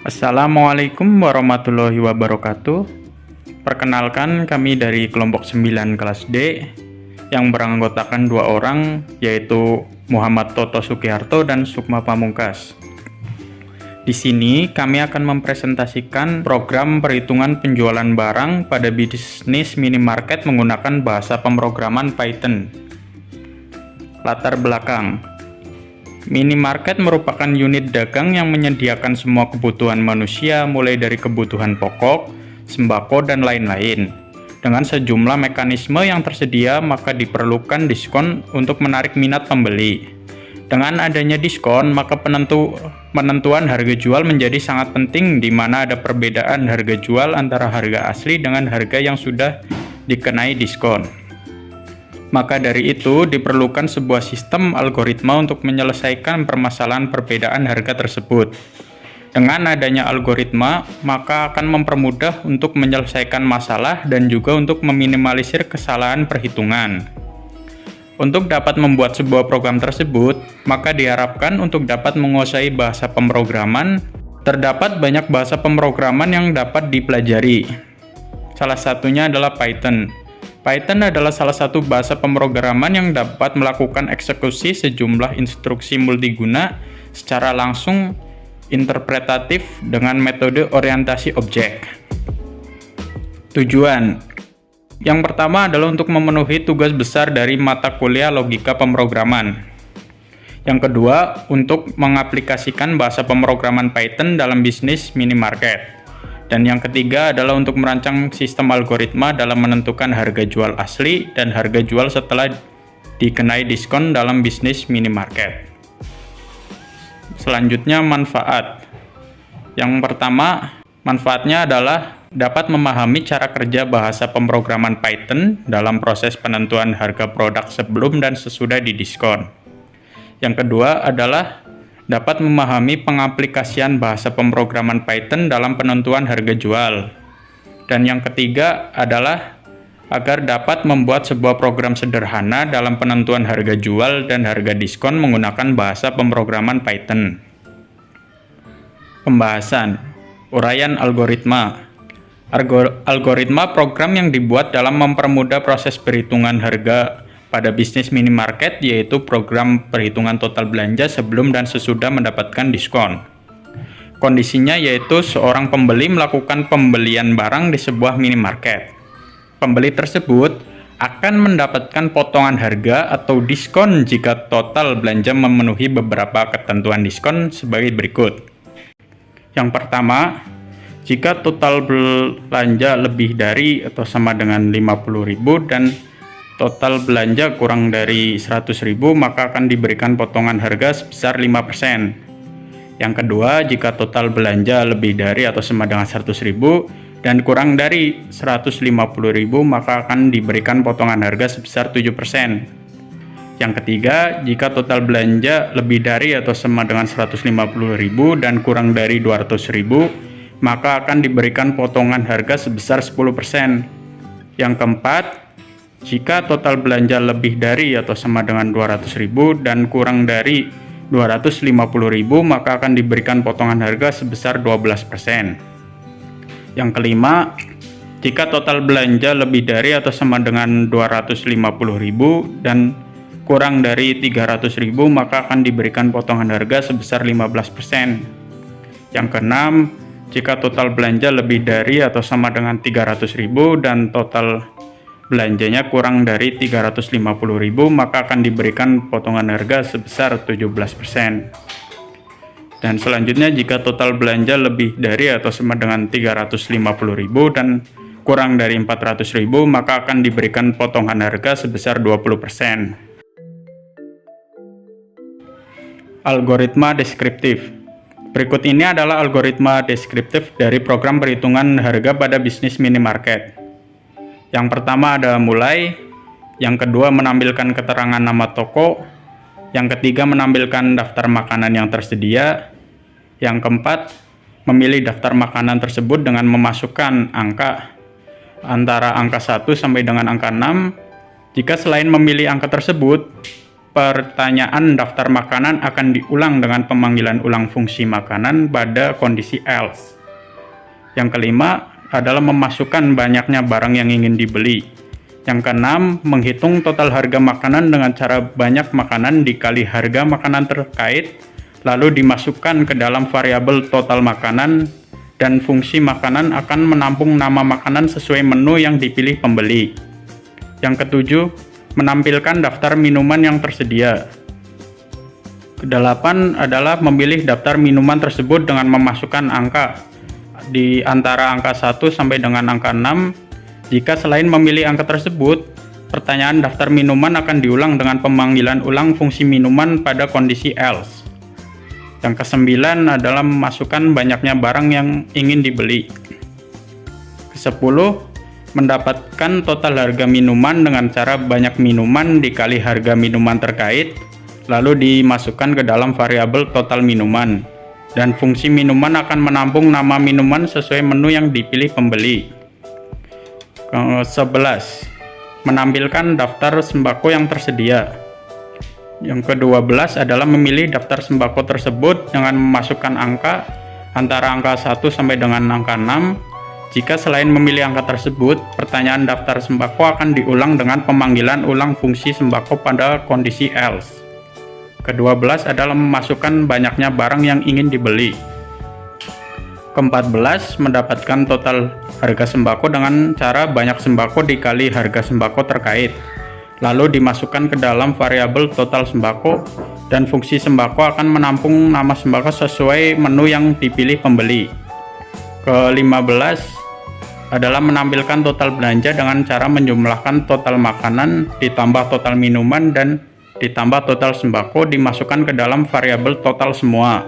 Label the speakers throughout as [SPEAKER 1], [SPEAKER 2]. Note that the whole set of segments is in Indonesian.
[SPEAKER 1] Assalamualaikum warahmatullahi wabarakatuh. Perkenalkan, kami dari kelompok 9 kelas D yang beranggotakan 2 orang, yaitu Muhammad Toto Sukiharto dan Sukma Pamungkas. Di sini kami akan mempresentasikan program perhitungan penjualan barang pada bisnis minimarket menggunakan bahasa pemrograman Python. Latar belakang: minimarket merupakan unit dagang yang menyediakan semua kebutuhan manusia, mulai dari kebutuhan pokok, sembako, dan lain-lain. Dengan sejumlah mekanisme yang tersedia, maka diperlukan diskon untuk menarik minat pembeli. Dengan adanya diskon, maka penentuan harga jual menjadi sangat penting, di mana ada perbedaan harga jual antara harga asli dengan harga yang sudah dikenai diskon. Maka dari itu, diperlukan sebuah sistem algoritma untuk menyelesaikan permasalahan perbedaan harga tersebut. Dengan adanya algoritma, maka akan mempermudah untuk menyelesaikan masalah dan juga untuk meminimalisir kesalahan perhitungan. Untuk dapat membuat sebuah program tersebut, maka diharapkan untuk dapat menguasai bahasa pemrograman. Terdapat banyak bahasa pemrograman yang dapat dipelajari. Salah satunya adalah Python. Python adalah salah satu bahasa pemrograman yang dapat melakukan eksekusi sejumlah instruksi multiguna secara langsung interpretatif dengan metode orientasi objek. Tujuan: yang pertama adalah untuk memenuhi tugas besar dari mata kuliah logika pemrograman. Yang kedua, untuk mengaplikasikan bahasa pemrograman Python dalam bisnis minimarket. Dan yang ketiga adalah untuk merancang sistem algoritma dalam menentukan harga jual asli dan harga jual setelah dikenai diskon dalam bisnis minimarket. Selanjutnya, manfaat. Yang pertama, manfaatnya adalah dapat memahami cara kerja bahasa pemrograman Python dalam proses penentuan harga produk sebelum dan sesudah didiskon. Yang kedua adalah dapat memahami pengaplikasian bahasa pemrograman Python dalam penentuan harga jual. Dan yang ketiga adalah agar dapat membuat sebuah program sederhana dalam penentuan harga jual dan harga diskon menggunakan bahasa pemrograman Python. Pembahasan. Uraian algoritma. Algoritma program yang dibuat dalam mempermudah proses perhitungan harga pada bisnis minimarket, yaitu program perhitungan total belanja sebelum dan sesudah mendapatkan diskon. Kondisinya yaitu seorang pembeli melakukan pembelian barang di sebuah minimarket. Pembeli tersebut akan mendapatkan potongan harga atau diskon jika total belanja memenuhi beberapa ketentuan diskon sebagai berikut. Yang pertama, jika total belanja lebih dari atau sama dengan 50.000 dan total belanja kurang dari 100.000, maka akan diberikan potongan harga sebesar 5%. Yang kedua, jika total belanja lebih dari atau sama dengan 100.000 dan kurang dari 150.000, maka akan diberikan potongan harga sebesar 7%. Yang ketiga, jika total belanja lebih dari atau sama dengan 150.000 dan kurang dari 200.000, maka akan diberikan potongan harga sebesar 10%. Yang keempat, jika total belanja lebih dari atau sama dengan 200.000 dan kurang dari 250.000, maka akan diberikan potongan harga sebesar 12%. Yang kelima, jika total belanja lebih dari atau sama dengan 250.000 dan kurang dari 300.000, maka akan diberikan potongan harga sebesar 15%. Yang keenam, jika total belanja lebih dari atau sama dengan 300.000 dan total belanjanya kurang dari 350.000, maka akan diberikan potongan harga sebesar 17%. Dan selanjutnya, jika total belanja lebih dari atau sama dengan 350.000 dan kurang dari 400.000, maka akan diberikan potongan harga sebesar 20%. Algoritma deskriptif. Berikut ini adalah algoritma deskriptif dari program perhitungan harga pada bisnis minimarket. Yang pertama ada mulai, yang kedua menampilkan keterangan nama toko, yang ketiga menampilkan daftar makanan yang tersedia, yang keempat memilih daftar makanan tersebut dengan memasukkan angka antara angka 1 sampai dengan angka 6. Jika selain memilih angka tersebut, pertanyaan daftar makanan akan diulang dengan pemanggilan ulang fungsi makanan pada kondisi else. Yang kelima adalah memasukkan banyaknya barang yang ingin dibeli. Yang keenam, menghitung total harga makanan dengan cara banyak makanan dikali harga makanan terkait, lalu dimasukkan ke dalam variabel total makanan, dan fungsi makanan akan menampung nama makanan sesuai menu yang dipilih pembeli. Yang ketujuh, menampilkan daftar minuman yang tersedia. Kedelapan adalah memilih daftar minuman tersebut dengan memasukkan angka di antara angka 1 sampai dengan angka 6. Jika selain memilih angka tersebut, pertanyaan daftar minuman akan diulang dengan pemanggilan ulang fungsi minuman pada kondisi else. Yang kesembilan adalah memasukkan banyaknya barang yang ingin dibeli. Kesepuluh, mendapatkan total harga minuman dengan cara banyak minuman dikali harga minuman terkait, lalu dimasukkan ke dalam variabel total minuman, dan fungsi minuman akan menampung nama minuman sesuai menu yang dipilih pembeli. 11. Menampilkan daftar sembako yang tersedia. Yang ke-12 adalah memilih daftar sembako tersebut dengan memasukkan angka antara angka 1 sampai dengan angka 6. Jika selain memilih angka tersebut, pertanyaan daftar sembako akan diulang dengan pemanggilan ulang fungsi sembako pada kondisi else. Ke-12 adalah memasukkan banyaknya barang yang ingin dibeli. Ke-14, mendapatkan total harga sembako dengan cara banyak sembako dikali harga sembako terkait, lalu dimasukkan ke dalam variabel total sembako, dan fungsi sembako akan menampung nama sembako sesuai menu yang dipilih pembeli. Ke-15 adalah menampilkan total belanja dengan cara menjumlahkan total makanan ditambah total minuman dan ditambah total sembako dimasukkan ke dalam variabel total semua.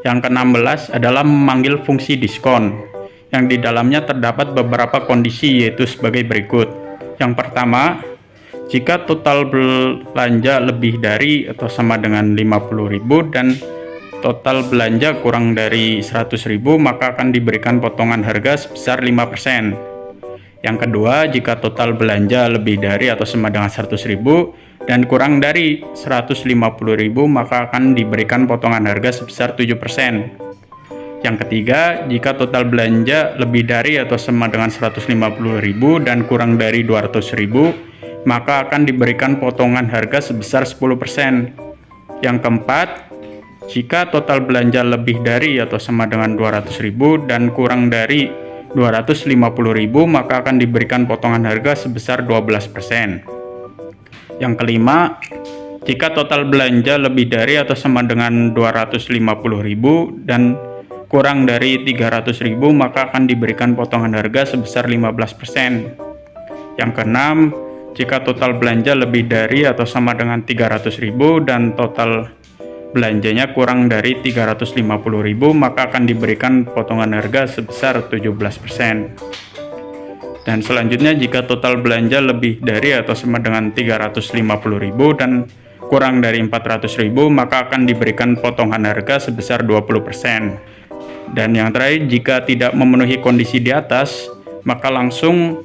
[SPEAKER 1] Yang ke-16 adalah memanggil fungsi diskon, yang di dalamnya terdapat beberapa kondisi, yaitu sebagai berikut. Yang pertama, jika total belanja lebih dari atau sama dengan 50.000 dan total belanja kurang dari 100.000, maka akan diberikan potongan harga sebesar 5%. Yang kedua, jika total belanja lebih dari atau sama dengan 100.000 dan kurang dari 150.000, maka akan diberikan potongan harga sebesar 7%. Yang ketiga, jika total belanja lebih dari atau sama dengan 150.000 dan kurang dari 200.000, maka akan diberikan potongan harga sebesar 10%. Yang keempat, jika total belanja lebih dari atau sama dengan 200.000 dan kurang dari 250.000, maka akan diberikan potongan harga sebesar 12%. Yang kelima, jika total belanja lebih dari atau sama dengan 250.000 dan kurang dari 300.000, maka akan diberikan potongan harga sebesar 15%. Yang keenam, jika total belanja lebih dari atau sama dengan 300.000 dan total belanjanya kurang dari 350.000, maka akan diberikan potongan harga sebesar 17%. Dan selanjutnya, jika total belanja lebih dari atau sama dengan 350.000 dan kurang dari 400.000, maka akan diberikan potongan harga sebesar 20%. Dan yang terakhir, jika tidak memenuhi kondisi di atas, maka langsung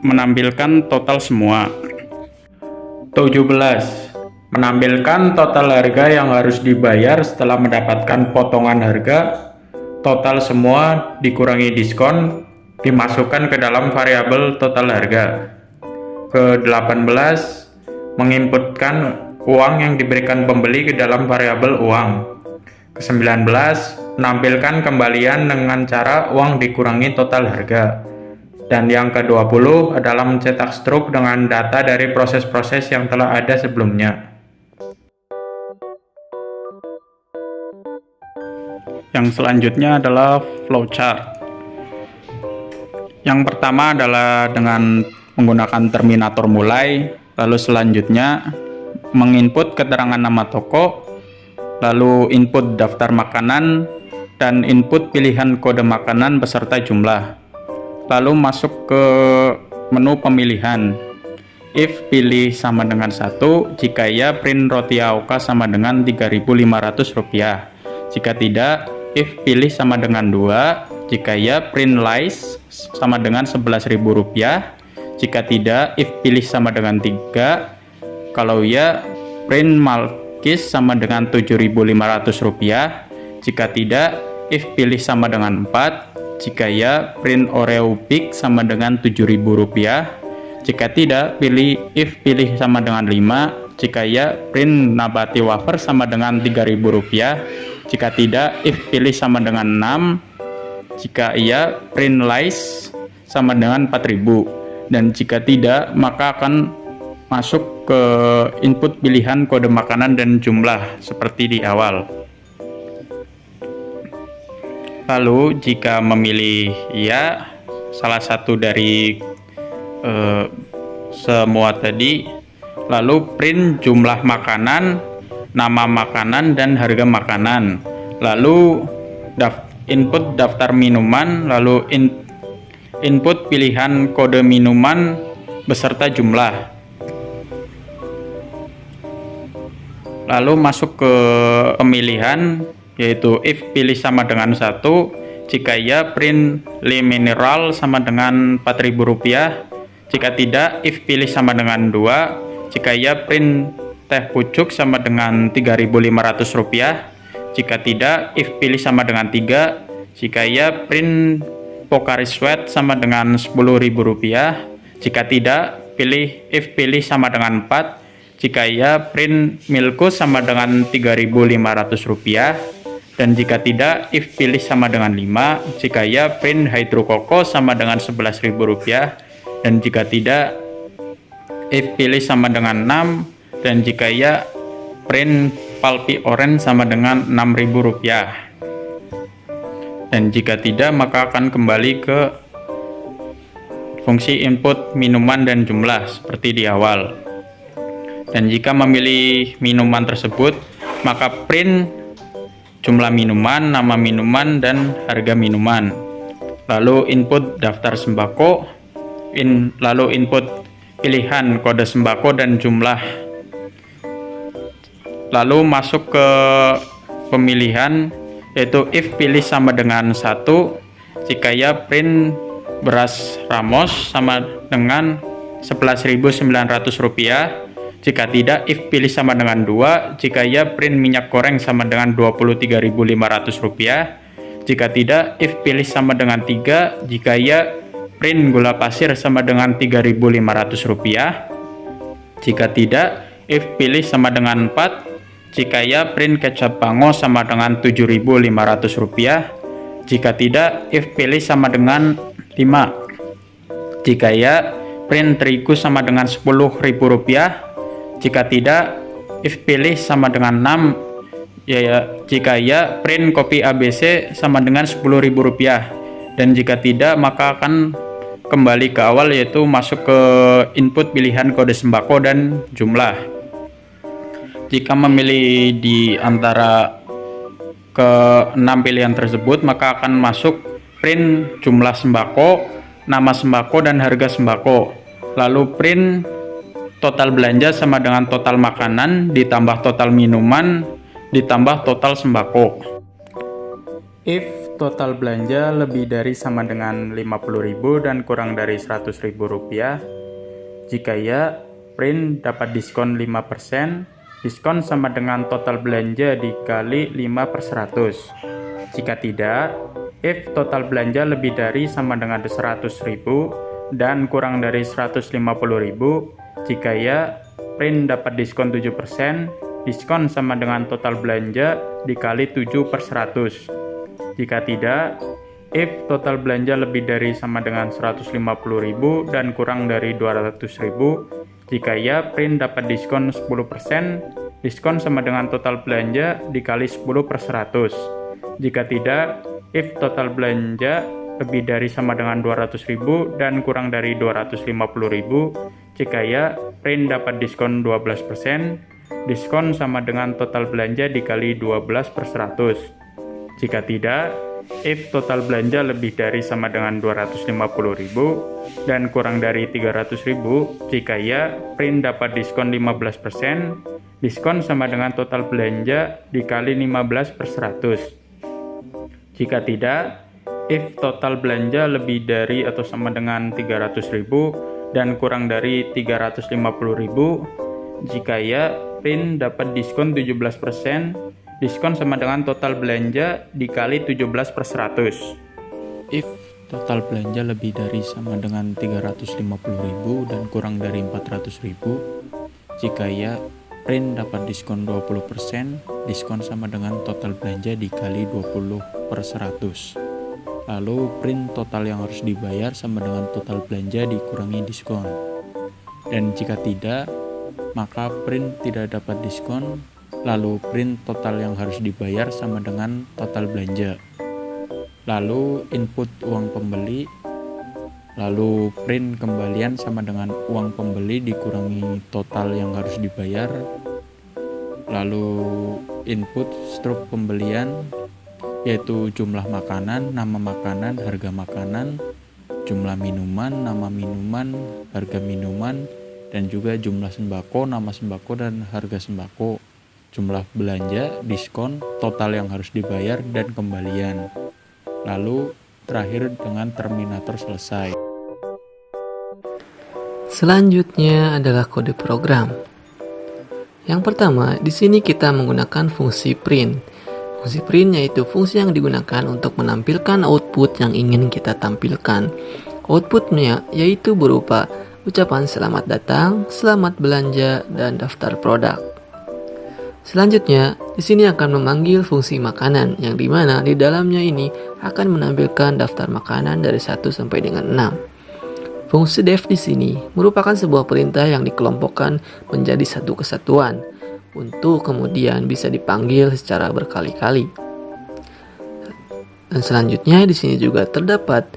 [SPEAKER 1] menampilkan total semua. 17. Menampilkan total harga yang harus dibayar setelah mendapatkan potongan harga, total semua dikurangi diskon, dimasukkan ke dalam variabel total harga. Ke-18, menginputkan uang yang diberikan pembeli ke dalam variabel uang. Ke-19, menampilkan kembalian dengan cara uang dikurangi total harga. Dan yang ke-20 adalah mencetak struk dengan data dari proses-proses yang telah ada sebelumnya. Yang selanjutnya adalah flowchart. Yang pertama adalah dengan menggunakan terminator mulai, lalu selanjutnya menginput keterangan nama toko, lalu input daftar makanan, dan input pilihan kode makanan beserta jumlah. Lalu masuk ke menu pemilihan. If pilih sama dengan 1, jika ya print roti AOK sama dengan Rp3.500. Jika tidak, if pilih sama dengan 2, jika ya print lice sama dengan Rp11.000. Jika tidak, if pilih sama dengan 3, Kalau ya, print Malkis sama dengan Rp7.500. Jika tidak, if pilih sama dengan 4. Jika ya, print Oreo Big sama dengan Rp7.000. Jika tidak, if pilih sama dengan 5. Jika ya, print Nabati Wafer sama dengan Rp3.000. Jika tidak, if pilih sama dengan 6. Jika iya, print Lice sama dengan 4.000. Dan jika tidak, maka akan masuk ke input pilihan kode makanan dan jumlah seperti di awal. Lalu jika memilih ya, salah satu dari semua tadi, lalu print jumlah makanan, nama makanan, dan harga makanan. Lalu input daftar minuman, lalu input pilihan kode minuman beserta jumlah. Lalu masuk ke pemilihan, yaitu if pilih sama dengan 1. Jika ya, print Le Mineral sama dengan Rp4.000. Jika tidak, if pilih sama dengan 2. Jika ya, print Teh Pucuk sama dengan Rp3.500. Jika tidak, if pilih sama dengan 3. Jika ya, print Pocari Sweat sama dengan Rp10.000. Jika tidak, if pilih sama dengan 4. Jika ya, print Milko sama dengan Rp3.500. Dan jika tidak, if pilih sama dengan 5. Jika ya, print Hydro Coco sama dengan Rp11.000. Dan jika tidak, if pilih sama dengan 6. Dan jika ya, print Pulpy Orange sama dengan Rp6.000. Dan jika tidak, maka akan kembali ke fungsi input minuman dan jumlah seperti di awal. Dan jika memilih minuman tersebut, maka print jumlah minuman, nama minuman, dan harga minuman. Lalu input daftar sembako, lalu input pilihan kode sembako dan jumlah. Lalu masuk ke pemilihan, yaitu if pilih sama dengan 1. Jika ya, print beras Ramos sama dengan Rp11.900. Jika tidak, if pilih sama dengan 2. Jika ya, print minyak goreng sama dengan Rp23.500. Jika tidak, if pilih sama dengan 3. Jika ya, print gula pasir sama dengan Rp3.500. Jika tidak, if pilih sama dengan 4. Jika ya, print kecap Bango sama dengan Rp7.500. Jika tidak, if pilih sama dengan 5. Jika ya, print terigu sama dengan Rp10.000. Jika tidak, if pilih sama dengan 6. Jika ya, print kopi ABC sama dengan Rp10.000. Dan jika tidak, maka akan kembali ke awal, yaitu masuk ke input pilihan kode sembako dan jumlah. Jika memilih di antara ke-6 pilihan tersebut, maka akan masuk print jumlah sembako, nama sembako, dan harga sembako. Lalu print total belanja sama dengan total makanan, ditambah total minuman, ditambah total sembako. If total belanja lebih dari sama dengan Rp50.000 dan kurang dari Rp100.000. Jika ya, print dapat diskon 5%. Diskon sama dengan total belanja dikali 5/100. Jika tidak, if total belanja lebih dari sama dengan Rp100.000 dan kurang dari Rp150.000. Jika ya, print dapat diskon 7%. Diskon sama dengan total belanja dikali 7/100. Jika tidak, if total belanja lebih dari sama dengan Rp150.000 dan kurang dari Rp200.000. Jika ya, print dapat diskon 10%. Diskon sama dengan total belanja dikali 10/100. Jika tidak, if total belanja lebih dari sama dengan Rp200.000 dan kurang dari Rp250.000. Jika ya, print dapat diskon 12%. Diskon sama dengan total belanja dikali 12/100. Jika tidak, if total belanja lebih dari sama dengan Rp250.000 dan kurang dari Rp300.000. Jika ya, print dapat diskon 15%. Diskon sama dengan total belanja dikali 15/100. Jika tidak, if total belanja lebih dari atau sama dengan Rp300.000 dan kurang dari Rp350.000. Jika ya, print dapat diskon 17%, diskon sama dengan total belanja dikali 17/100. If total belanja lebih dari sama dengan 350.000 dan kurang dari 400.000, jika ya, print dapat diskon 20%, diskon sama dengan total belanja dikali 20/100. Lalu print total yang harus dibayar sama dengan total belanja dikurangi diskon. Dan jika tidak, maka print tidak dapat diskon, lalu print total yang harus dibayar sama dengan total belanja. Lalu input uang pembeli, lalu print kembalian sama dengan uang pembeli dikurangi total yang harus dibayar, lalu input struk pembelian, yaitu jumlah makanan, nama makanan, harga makanan, jumlah minuman, nama minuman, harga minuman, dan juga jumlah sembako, nama sembako, dan harga sembako, jumlah belanja, diskon, total yang harus dibayar, dan kembalian. Lalu terakhir dengan terminator selesai.
[SPEAKER 2] Selanjutnya adalah kode program. Yang pertama, di sini kita menggunakan fungsi print. Fungsi print yaitu fungsi yang digunakan untuk menampilkan output yang ingin kita tampilkan. Outputnya yaitu berupa ucapan selamat datang, selamat belanja, dan daftar produk. Selanjutnya, di sini akan memanggil fungsi makanan, yang dimana di dalamnya ini akan menampilkan daftar makanan dari 1 sampai dengan 6. Fungsi def di sini merupakan sebuah perintah yang dikelompokkan menjadi satu kesatuan, untuk kemudian bisa dipanggil secara berkali-kali. Dan selanjutnya di sini juga terdapat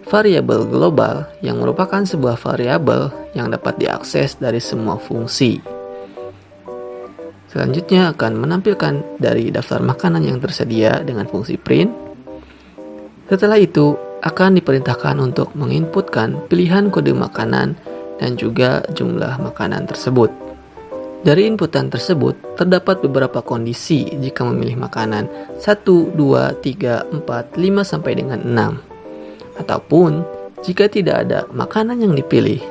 [SPEAKER 2] variabel global yang merupakan sebuah variabel yang dapat diakses dari semua fungsi. Selanjutnya akan menampilkan dari daftar makanan yang tersedia dengan fungsi print. Setelah itu akan diperintahkan untuk menginputkan pilihan kode makanan dan juga jumlah makanan tersebut. Dari inputan tersebut terdapat beberapa kondisi jika memilih makanan 1, 2, 3, 4, 5 sampai dengan 6. Ataupun jika tidak ada makanan yang dipilih,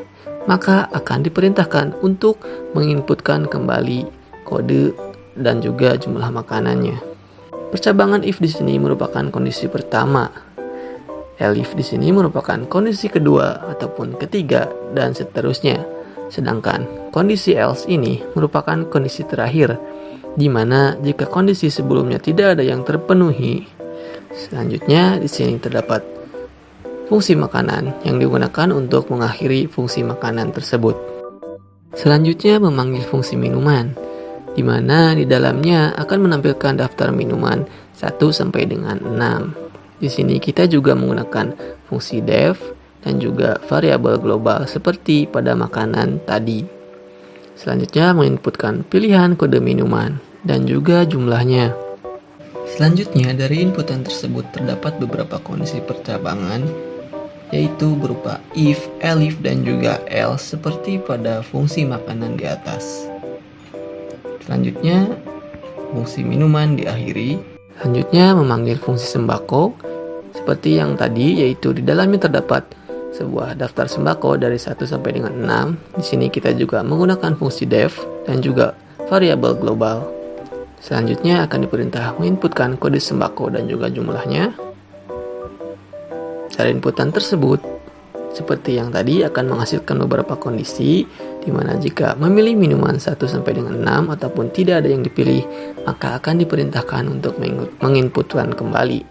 [SPEAKER 2] maka akan diperintahkan untuk menginputkan kembali kode dan juga jumlah makanannya. Percabangan if di sini merupakan kondisi pertama. Elif di sini merupakan kondisi kedua ataupun ketiga dan seterusnya. Sedangkan kondisi else ini merupakan kondisi terakhir, di mana jika kondisi sebelumnya tidak ada yang terpenuhi. Selanjutnya di sini terdapat fungsi makanan yang digunakan untuk mengakhiri fungsi makanan tersebut. Selanjutnya memanggil fungsi minuman, di mana di dalamnya akan menampilkan daftar minuman 1 sampai dengan 6. Di sini kita juga menggunakan fungsi def dan juga variabel global seperti pada makanan tadi. Selanjutnya menginputkan pilihan kode minuman dan juga jumlahnya. Selanjutnya dari inputan tersebut terdapat beberapa kondisi percabangan, yaitu berupa if, elif, dan juga else seperti pada fungsi makanan di atas. Selanjutnya fungsi minuman diakhiri. Selanjutnya memanggil fungsi sembako seperti yang tadi, yaitu di dalamnya terdapat sebuah daftar sembako dari 1 sampai dengan 6. Di sini kita juga menggunakan fungsi def dan juga variabel global. Selanjutnya akan diperintah menginputkan kode sembako dan juga jumlahnya. Dari inputan tersebut, seperti yang tadi, akan menghasilkan beberapa kondisi, di mana jika memilih minuman 1 sampai dengan 6 ataupun tidak ada yang dipilih, maka akan diperintahkan untuk menginputkan kembali.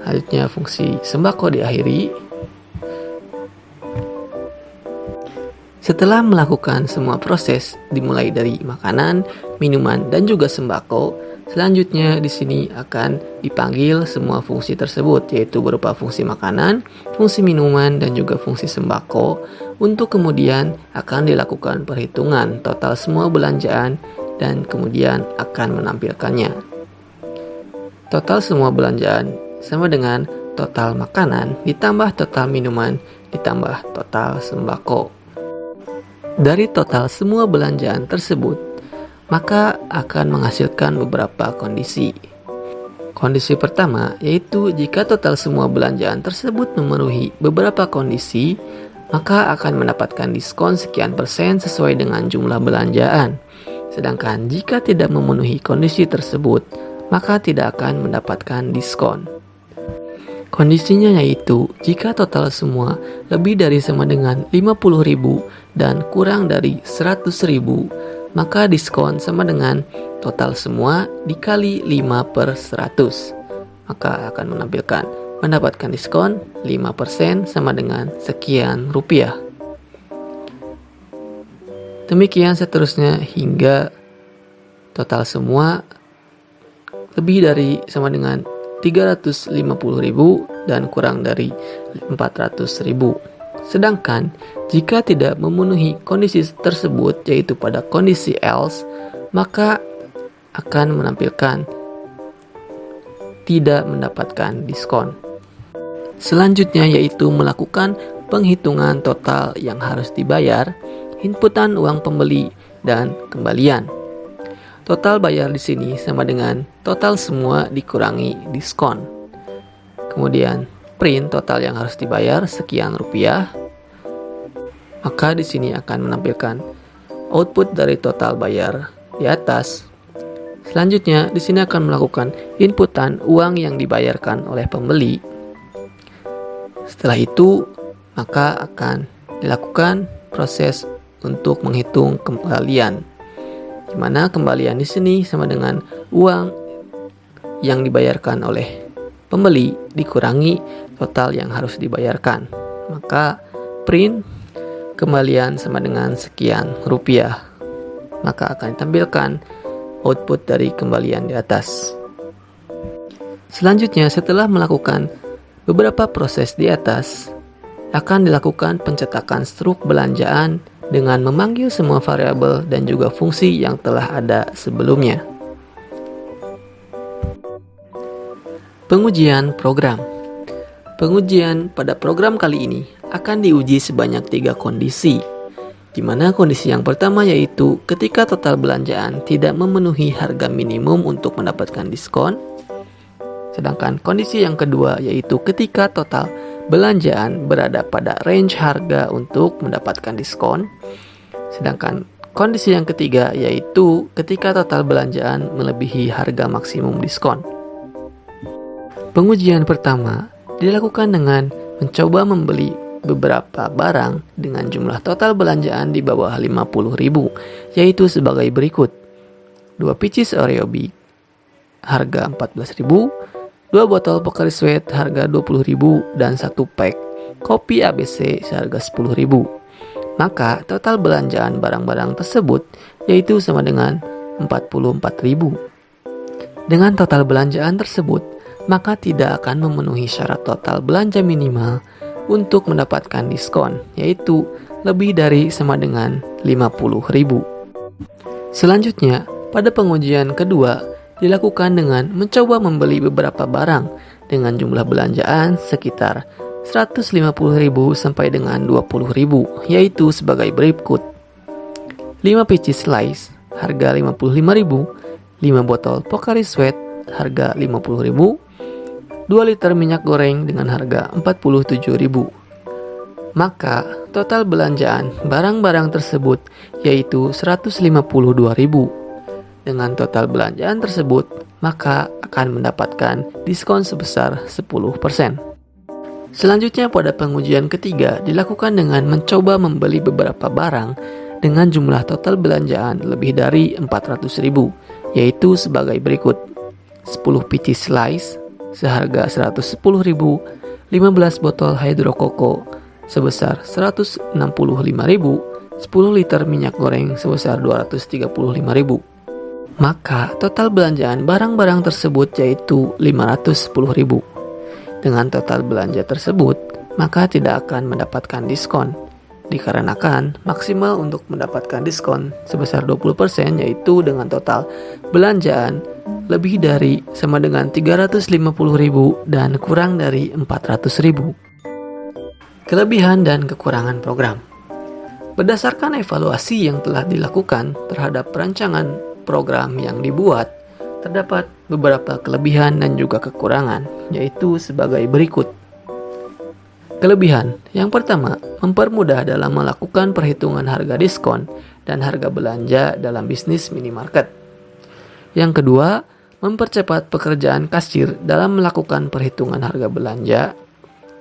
[SPEAKER 2] Selanjutnya fungsi sembako diakhiri. Setelah melakukan semua proses dimulai dari makanan, minuman, dan juga sembako, selanjutnya di sini akan dipanggil semua fungsi tersebut, yaitu berupa fungsi makanan, fungsi minuman, dan juga fungsi sembako, untuk kemudian akan dilakukan perhitungan total semua belanjaan dan kemudian akan menampilkannya. Total semua belanjaan sama dengan total makanan ditambah total minuman ditambah total sembako. Dari total semua belanjaan tersebut, maka akan menghasilkan beberapa kondisi. Kondisi pertama yaitu jika total semua belanjaan tersebut memenuhi beberapa kondisi, maka akan mendapatkan diskon sekian persen sesuai dengan jumlah belanjaan. Sedangkan jika tidak memenuhi kondisi tersebut, maka tidak akan mendapatkan diskon. Kondisinya yaitu jika total semua lebih dari sama dengan 50.000 dan kurang dari 100.000, maka diskon sama dengan total semua dikali 5/100. Maka akan mendapatkan diskon 5% sama dengan sekian rupiah. Demikian seterusnya hingga total semua lebih dari sama dengan 350.000 dan kurang dari 400.000. Sedangkan jika tidak memenuhi kondisi tersebut, yaitu pada kondisi else, maka akan menampilkan tidak mendapatkan diskon. Selanjutnya yaitu melakukan penghitungan total yang harus dibayar, inputan uang pembeli, dan kembalian. Total bayar di sini sama dengan total semua dikurangi diskon. Kemudian print total yang harus dibayar sekian rupiah. Maka di sini akan menampilkan output dari total bayar di atas. Selanjutnya di sini akan melakukan inputan uang yang dibayarkan oleh pembeli. Setelah itu maka akan dilakukan proses untuk menghitung kembalian, di mana kembalian di sini sama dengan uang yang dibayarkan oleh pembeli dikurangi total yang harus dibayarkan. Maka print kembalian sama dengan sekian rupiah. Maka akan ditampilkan output dari kembalian di atas. Selanjutnya setelah melakukan beberapa proses di atas, akan dilakukan pencetakan struk belanjaan dengan memanggil semua variabel dan juga fungsi yang telah ada sebelumnya. Pengujian program. Pengujian pada program kali ini akan diuji sebanyak 3 kondisi, di mana kondisi yang pertama yaitu ketika total belanjaan tidak memenuhi harga minimum untuk mendapatkan diskon. Sedangkan kondisi yang kedua yaitu ketika total belanjaan berada pada range harga untuk mendapatkan diskon. Sedangkan kondisi yang ketiga yaitu ketika total belanjaan melebihi harga maksimum diskon. Pengujian pertama dilakukan dengan mencoba membeli beberapa barang dengan jumlah total belanjaan di bawah 50.000, yaitu sebagai berikut: 2 pieces Oreo Big harga 14.000, 2 botol Pocari Sweat harga 20.000, dan 1 pack kopi ABC seharga 10.000. Maka total belanjaan barang-barang tersebut yaitu sama dengan 44.000. Dengan total belanjaan tersebut, maka tidak akan memenuhi syarat total belanja minimal untuk mendapatkan diskon, yaitu lebih dari sama dengan 50.000. Selanjutnya, pada pengujian kedua dilakukan dengan mencoba membeli beberapa barang dengan jumlah belanjaan sekitar 150.000 sampai dengan 20.000, yaitu sebagai berikut: 5 pieces Slice harga 55.000, 5 botol Pocari Sweat harga 50.000, 2 liter minyak goreng dengan harga 47.000. Maka total belanjaan barang-barang tersebut yaitu 152.000. Dengan total belanjaan tersebut, maka akan mendapatkan diskon sebesar 10%. Selanjutnya pada pengujian ketiga dilakukan dengan mencoba membeli beberapa barang dengan jumlah total belanjaan lebih dari 400.000, yaitu sebagai berikut: 10 pieces Slice seharga 110.000, 15 botol Hydro Coco sebesar 165.000, 10 liter minyak goreng sebesar 235.000. Maka total belanjaan barang-barang tersebut yaitu 510.000. Dengan total belanja tersebut, maka tidak akan mendapatkan diskon, dikarenakan maksimal untuk mendapatkan diskon sebesar 20% yaitu dengan total belanjaan lebih dari sama dengan 350.000 dan kurang dari 400.000. Kelebihan dan kekurangan program. Berdasarkan evaluasi yang telah dilakukan terhadap perancangan program yang dibuat, terdapat beberapa kelebihan dan juga kekurangan, yaitu sebagai berikut. Kelebihan yang pertama, mempermudah dalam melakukan perhitungan harga diskon dan harga belanja dalam bisnis minimarket. Yang kedua, mempercepat pekerjaan kasir dalam melakukan perhitungan harga belanja.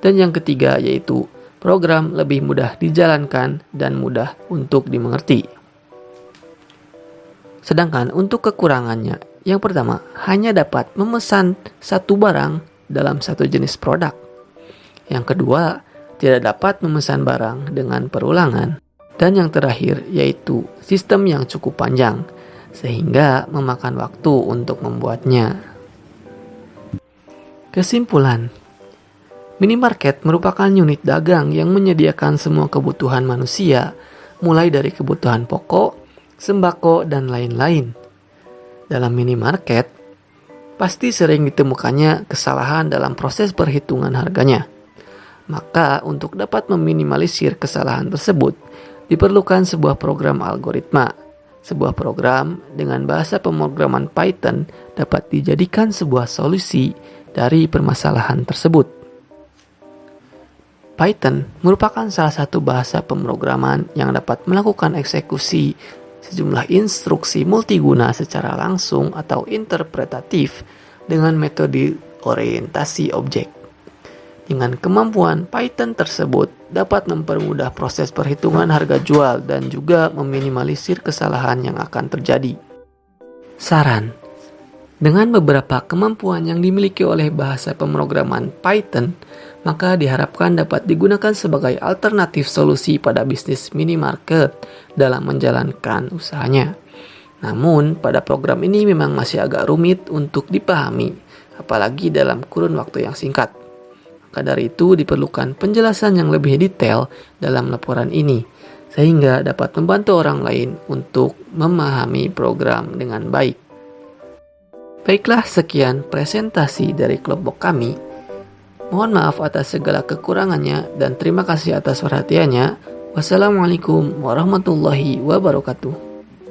[SPEAKER 2] Dan yang ketiga yaitu program lebih mudah dijalankan dan mudah untuk dimengerti. Sedangkan untuk kekurangannya, yang pertama, hanya dapat memesan satu barang dalam satu jenis produk. Yang kedua, tidak dapat memesan barang dengan perulangan. Dan yang terakhir yaitu sistem yang cukup panjang, sehingga memakan waktu untuk membuatnya. Kesimpulan, minimarket merupakan unit dagang yang menyediakan semua kebutuhan manusia, mulai dari kebutuhan pokok, sembako, dan lain-lain. Dalam minimarket, pasti sering ditemukannya kesalahan dalam proses perhitungan harganya. Maka untuk dapat meminimalisir kesalahan tersebut, diperlukan sebuah program algoritma. Sebuah program dengan bahasa pemrograman Python dapat dijadikan sebuah solusi dari permasalahan tersebut. Python merupakan salah satu bahasa pemrograman yang dapat melakukan eksekusi sejumlah instruksi multiguna secara langsung atau interpretatif dengan metode orientasi objek. Dengan kemampuan Python tersebut dapat mempermudah proses perhitungan harga jual dan juga meminimalisir kesalahan yang akan terjadi. Saran: dengan beberapa kemampuan yang dimiliki oleh bahasa pemrograman Python, maka diharapkan dapat digunakan sebagai alternatif solusi pada bisnis minimarket dalam menjalankan usahanya. Namun, pada program ini memang masih agak rumit untuk dipahami, apalagi dalam kurun waktu yang singkat. Maka dari itu diperlukan penjelasan yang lebih detail dalam laporan ini, sehingga dapat membantu orang lain untuk memahami program dengan baik. Baiklah, sekian presentasi dari kelompok kami. Mohon maaf atas segala kekurangannya dan terima kasih atas perhatiannya. Wassalamualaikum warahmatullahi wabarakatuh.